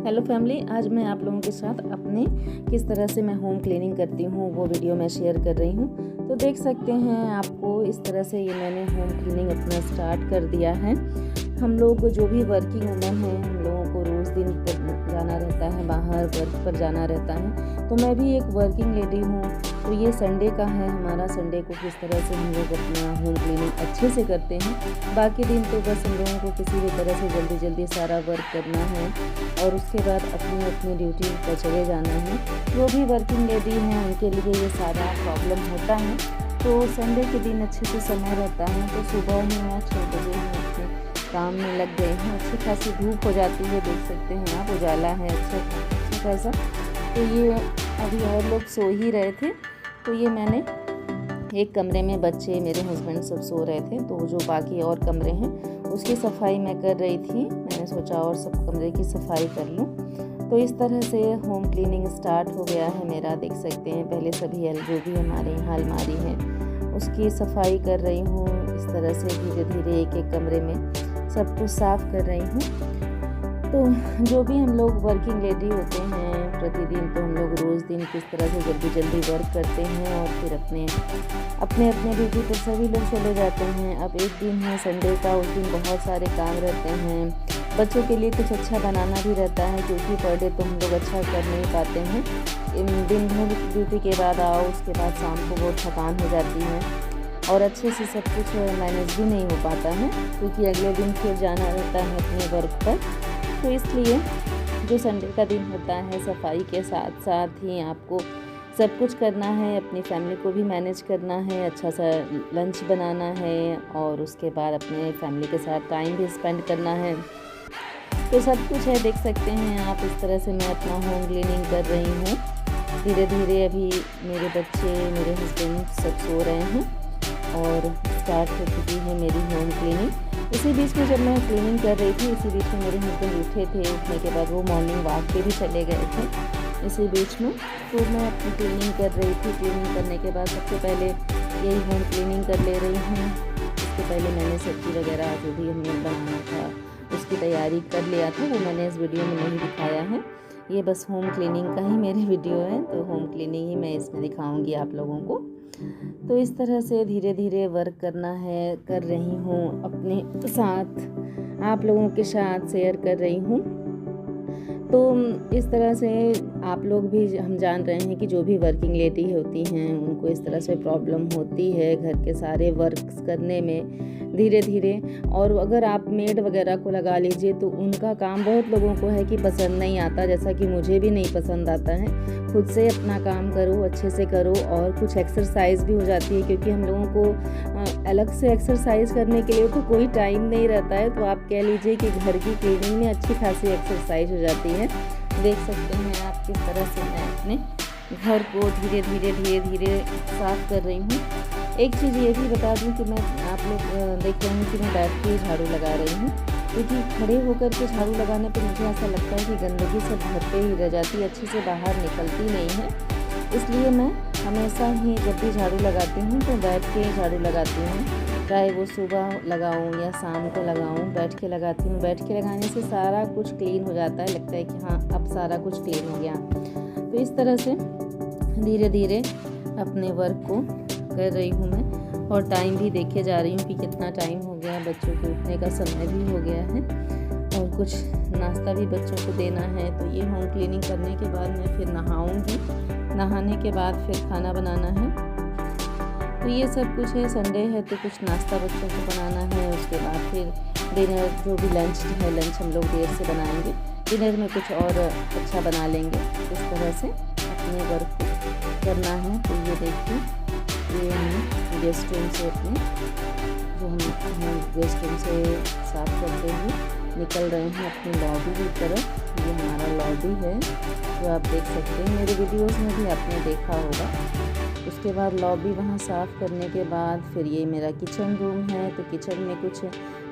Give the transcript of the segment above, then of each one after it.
Hello family, आज मैं आप लोगों के साथ अपने किस तरह से मैं होम क्लीनिंग करती हूँ वो वीडियो मैं शेयर कर रही हूँ। तो देख सकते हैं आपको इस तरह से ये मैंने होम क्लीनिंग अपना स्टार्ट कर दिया है। हम लोग जो भी वर्किंग वूमेन हैं, हम लोगों को रोज़ दिन पर जाना रहता है, बाहर वर्क पर जाना रहता है। तो मैं भी एक वर्किंग लेडी हूँ। तो ये संडे का है हमारा, संडे को किस तरह से हम लोग अपना होम क्लीनिंग अच्छे से करते हैं। बाकी दिन तो बस हम लोगों को किसी भी तरह से जल्दी जल्दी सारा वर्क करना है और उसके बाद अपनी अपनी ड्यूटी पर चले जाना है। जो भी वर्किंग लेडी हैं उनके लिए ये सारा प्रॉब्लम होता है। तो संडे के दिन अच्छे से समय रहता है। तो सुबह ही मैं 6 बजे ही अपने काम में लग गए हैं। अच्छी खासी धूप हो जाती है, देख सकते हैं आप, उजाला है अच्छा खासा। तो ये अभी और लोग सो ही रहे थे। तो ये मैंने एक कमरे में, बच्चे मेरे हस्बैंड सब सो रहे थे, तो जो बाकी और कमरे हैं उसकी सफाई मैं कर रही थी। मैंने सोचा और सब कमरे की सफाई कर लूँ। तो इस तरह से होम क्लीनिंग स्टार्ट हो गया है मेरा। देख सकते हैं पहले सभी जो भी हमारे यहाँ अलमारी है उसकी सफाई कर रही हूँ। इस तरह से धीरे धीरे एक एक कमरे में सब कुछ साफ़ कर रही हूँ। तो जो भी हम लोग वर्किंग लेडी होते हैं प्रतिदिन, तो हम लोग रोज़ दिन किस तरह से जल्दी जल्दी वर्क करते हैं और फिर अपने अपने ड्यूटी पर सभी लोग चले जाते हैं। अब एक दिन है संडे का, उस दिन बहुत सारे काम रहते हैं। बच्चों के लिए कुछ अच्छा बनाना भी रहता है, क्योंकि पर डे तो हम लोग अच्छा कर नहीं पाते हैं। दिन भर ड्यूटी के बाद आओ, उसके बाद शाम को बहुत थकान हो जाती है और अच्छे से सब कुछ मैनेज भी नहीं हो पाता है, क्योंकि अगले दिन फिर जाना रहता है अपने वर्क पर। तो इसलिए जो संडे का दिन होता है, सफाई के साथ साथ ही आपको सब कुछ करना है। अपनी फैमिली को भी मैनेज करना है, अच्छा सा लंच बनाना है और उसके बाद अपने फैमिली के साथ टाइम भी स्पेंड करना है। तो सब कुछ है, देख सकते हैं आप। इस तरह से मैं अपना होम क्लीनिंग कर रही हूँ धीरे धीरे। अभी मेरे बच्चे, मेरे हस्बैंड सब सो रहे हैं और स्टार्ट हो चुकी है मेरी होम क्लीनिंग। इसी बीच में जब मैं क्लीनिंग कर रही थी, इसी बीच में मेरे हस्बैंड उठे थे। उठने के बाद वो मॉर्निंग वॉक पे भी चले गए थे इसी बीच में। तो मैं अपनी क्लीनिंग कर रही थी। क्लीनिंग करने के बाद सबसे पहले यही होम क्लीनिंग कर ले रही हूँ। इसके पहले मैंने सब्ज़ी वगैरह जो भी हमें बनाना था उसकी तैयारी कर लिया था, वो मैंने इस वीडियो में नहीं दिखाया है। ये बस होम क्लीनिंग का ही मेरे वीडियो है, तो होम क्लीनिंग ही मैं इसमें दिखाऊँगी आप लोगों को। तो इस तरह से धीरे धीरे वर्क करना है, कर रही हूँ, अपने साथ आप लोगों के साथ शेयर कर रही हूँ। तो इस तरह से आप लोग भी, हम जान रहे हैं कि जो भी वर्किंग लेडी होती हैं उनको इस तरह से प्रॉब्लम होती है घर के सारे वर्क्स करने में धीरे धीरे। और अगर आप मेड वगैरह को लगा लीजिए तो उनका काम बहुत लोगों को है कि पसंद नहीं आता, जैसा कि मुझे भी नहीं पसंद आता है। खुद से अपना काम करो, अच्छे से करो और कुछ एक्सरसाइज भी हो जाती है, क्योंकि हम लोगों को अलग से एक्सरसाइज करने के लिए तो कोई टाइम नहीं रहता है। तो आप कह लीजिए कि घर की क्लीनिंग में अच्छी खासी एक्सरसाइज हो जाती है। देख सकते हैं आप किस तरह से मैं अपने घर को धीरे धीरे साफ़ कर रही हूँ। एक चीज़ ये भी बता दूँ कि मैं, आप लोग देख रहे हैं कि मैं बैठ के झाड़ू लगा रही हूँ, क्योंकि खड़े होकर के झाड़ू लगाने पे मुझे ऐसा लगता है कि गंदगी सब घर पे ही रह जाती है, अच्छे से बाहर निकलती नहीं है। इसलिए मैं हमेशा ही जब भी झाड़ू लगाती हूँ तो बैठ के झाड़ू लगाती हूँ। चाहे वो सुबह लगाऊँ या शाम को लगाऊँ, बैठ के लगाती हूँ। बैठ के लगाने से सारा कुछ क्लीन हो जाता है, लगता है कि हाँ अब सारा कुछ क्लीन हो गया। तो इस तरह से धीरे धीरे अपने वर्क को कर रही हूँ मैं। और टाइम भी देखे जा रही हूँ कि कितना टाइम हो गया, बच्चों के उठने का समय भी हो गया है और कुछ नाश्ता भी बच्चों को देना है। तो ये होम क्लीनिंग करने के बाद मैं फिर नहाऊंगी। नहाने के बाद फिर खाना बनाना है। तो ये सब कुछ है, संडे है तो कुछ नाश्ता बच्चों को बनाना है। उसके बाद फिर डिनर, जो भी लंच है, लंच हम लोग देर से बनाएंगे। डिनर में कुछ और अच्छा बना लेंगे। इस तरह से अपने वर्क को करना है। तो ये देखिए, ये हम गेस्ट रूम से अपने, जो हम गेस्ट रूम से साफ करते हुए निकल रहे हैं अपनी लॉबी की तरफ। ये हमारा लॉबी है जो आप देख सकते हैं, मेरे वीडियोस में भी आपने देखा होगा। उसके बाद लॉबी वहाँ साफ़ करने के बाद फिर ये मेरा किचन रूम है। तो किचन में कुछ,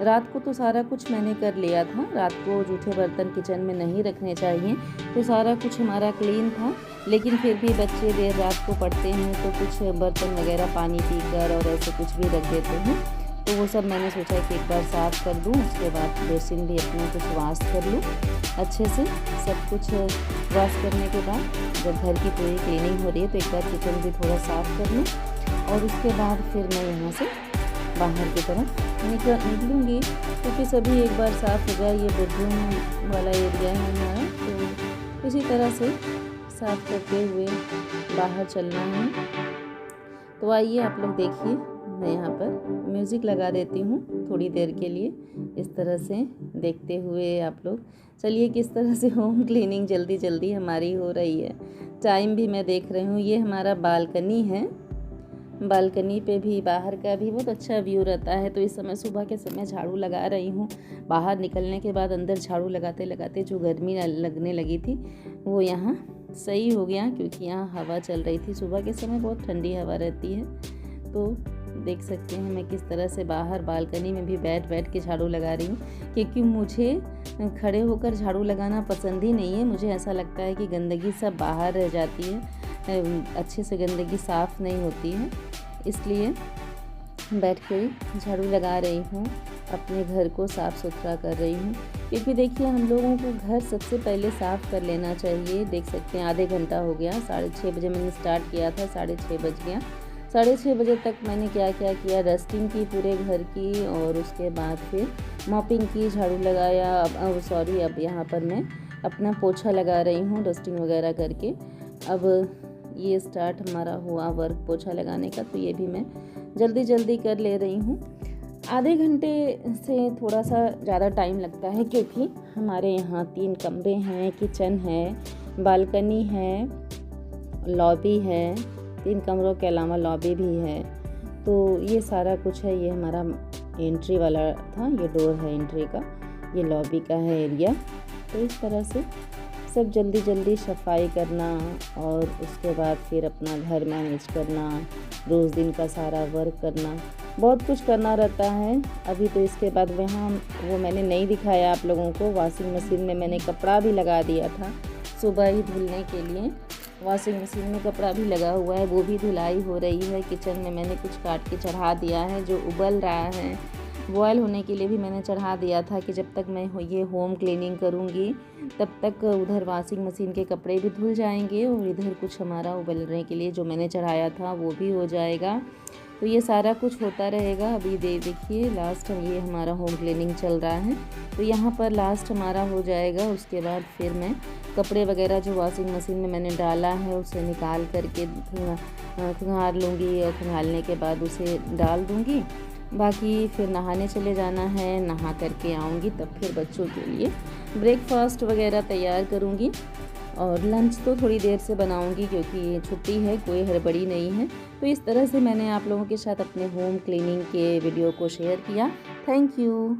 रात को तो सारा कुछ मैंने कर लिया था। रात को जूठे बर्तन किचन में नहीं रखने चाहिए, तो सारा कुछ हमारा क्लीन था। लेकिन फिर भी बच्चे देर रात को पढ़ते हैं तो कुछ बर्तन वगैरह पानी पीकर और ऐसे कुछ भी रख देते हैं। तो वो सब मैंने सोचा कि एक बार साफ़ कर दूँ। उसके बाद बेसिन भी अपने कुछ वॉश कर लूँ अच्छे से। सब कुछ वॉश करने के बाद जब घर की पूरी क्लीनिंग हो रही है तो एक बार किचन भी थोड़ा साफ़ कर लूँ और उसके बाद फिर मैं यहाँ से बाहर की तरफ निकलूँगी, क्योंकि सभी एक बार साफ़ हो जाए। ये बेडरूम वाला एरिया है हमारा, तो इसी तरह से साफ़ करते हुए बाहर चलना है। तो आइए आप लोग देखिए, मैं यहाँ पर म्यूज़िक लगा देती हूँ थोड़ी देर के लिए। इस तरह से देखते हुए आप लोग चलिए किस तरह से होम क्लीनिंग जल्दी जल्दी हमारी हो रही है। टाइम भी मैं देख रही हूँ। ये हमारा बालकनी है, बालकनी पे भी बाहर का भी बहुत अच्छा व्यू रहता है। तो इस समय सुबह के समय झाड़ू लगा रही हूँ। बाहर निकलने के बाद अंदर झाड़ू लगाते लगाते जो गर्मी लगने लगी थी वो यहाँ सही हो गया, क्योंकि यहाँ हवा चल रही थी। सुबह के समय बहुत ठंडी हवा रहती है। तो देख सकते हैं मैं किस तरह से बाहर बालकनी में भी बैठ के झाड़ू लगा रही हूँ, क्योंकि मुझे खड़े होकर झाड़ू लगाना पसंद ही नहीं है। मुझे ऐसा लगता है कि गंदगी सब बाहर रह जाती है, अच्छे से गंदगी साफ़ नहीं होती है, इसलिए बैठ कर झाड़ू लगा रही हूँ, अपने घर को साफ़ सुथरा कर रही हूँ। क्योंकि देखिए हम लोगों को घर सबसे पहले साफ़ कर लेना चाहिए। देख सकते हैं आधे घंटा हो गया, 6:30 बजे मैंने स्टार्ट किया था, 6:30 बज गया। 6:30 बजे तक मैंने क्या क्या किया, डस्टिंग की पूरे घर की, और उसके बाद फिर मॉपिंग की, झाड़ू लगाया। अब यहाँ पर मैं अपना पोछा लगा रही हूँ डस्टिंग वगैरह करके। अब ये स्टार्ट हमारा हुआ वर्क पोछा लगाने का, तो ये भी मैं जल्दी जल्दी कर ले रही हूँ। आधे घंटे से थोड़ा सा ज़्यादा टाइम लगता है, क्योंकि हमारे यहाँ 3 कमरे हैं, किचन है, बालकनी है, लॉबी है। 3 कमरों के अलावा लॉबी भी है। तो ये सारा कुछ है। ये हमारा एंट्री वाला था, ये डोर है एंट्री का, ये लॉबी का है एरिया। तो इस तरह से सब जल्दी जल्दी सफाई करना और उसके बाद फिर अपना घर मैनेज करना, रोज़ दिन का सारा वर्क करना, बहुत कुछ करना रहता है। अभी तो इसके बाद वहाँ वो मैंने नहीं दिखाया आप लोगों को, वॉशिंग मशीन में मैंने कपड़ा भी लगा दिया था सुबह ही धुलने के लिए। वॉशिंग मशीन में कपड़ा भी लगा हुआ है, वो भी धुलाई हो रही है। किचन में मैंने कुछ काट के चढ़ा दिया है जो उबल रहा है, बॉयल होने के लिए भी मैंने चढ़ा दिया था कि जब तक मैं ये होम क्लीनिंग करूँगी तब तक उधर वॉशिंग मशीन के कपड़े भी धुल जाएंगे और इधर कुछ हमारा उबलने के लिए जो मैंने चढ़ाया था वो भी हो जाएगा। तो ये सारा कुछ होता रहेगा। अभी देखिए लास्ट ये हमारा होम क्लीनिंग चल रहा है, तो यहाँ पर लास्ट हमारा हो जाएगा। उसके बाद फिर मैं कपड़े वगैरह जो वॉशिंग मशीन में मैंने डाला है उसे निकाल करके खंगाल लूँगी, और खंगालने के बाद उसे डाल दूँगी। बाकी फिर नहाने चले जाना है, नहा करके आऊँगी तब फिर बच्चों के लिए ब्रेकफास्ट वगैरह तैयार करूँगी। और लंच तो थोड़ी देर से बनाऊँगी, क्योंकि छुट्टी है, कोई हड़बड़ी नहीं है। तो इस तरह से मैंने आप लोगों के साथ अपने होम क्लीनिंग के वीडियो को शेयर किया। Thank you.